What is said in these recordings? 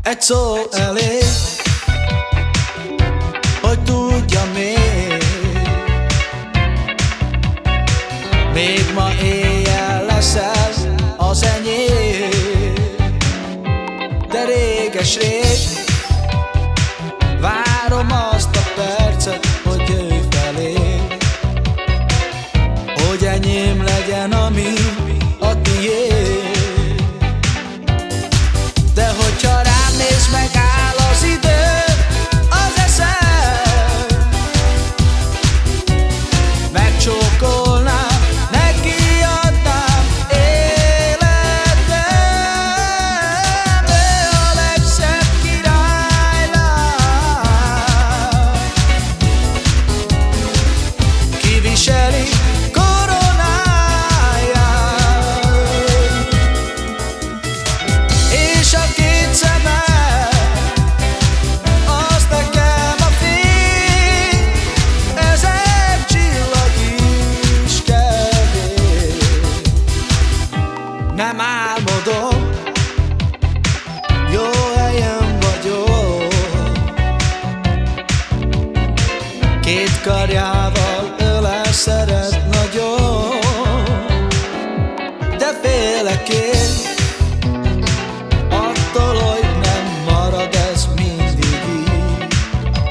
Egy szó elég, hogy tudja még ma éjjel leszel az enyém. De réges-rég várom azt a percet, hogy jöjj felé, hogy enyém legyen, ami a tiéd. De hogyha rám néz, megáll az idő, az eszem, megcsókolnám, nekiadnám életem. Ő a legszebb királylány, kiviseli és a két szeme, az nekem a fény, ezer csillag is kevés. Nem álmodom, jó helyen vagyok, két karjával ölel, szeret nagyon, de félek én attól, hogy nem marad ez mindig így.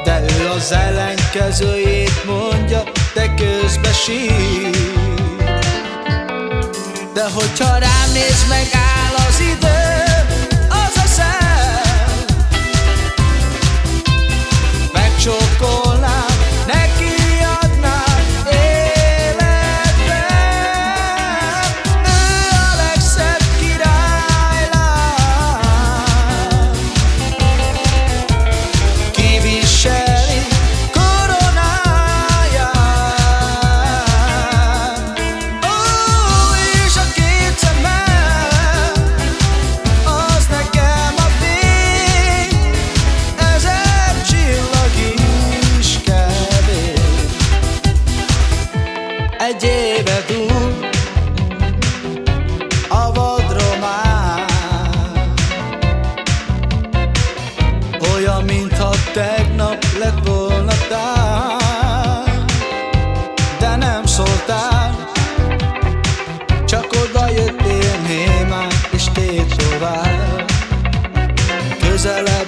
De ő az ellenkezőjét mondja, de közben sír. De hogyha rám néz, megáll az idő, az a szem, megcsókolnám, nekiadnám életem. Ő a legszebb királylány, kiviseli koronáját. Ó, és a két szeme, az nekem a fény, ezer csillag is kevés. Egy éve dúl a vadromán, olyan, mintha tegnap lett volna tár. De nem szóltál, csak oda jöttél némán, és téd tovább. Közelebb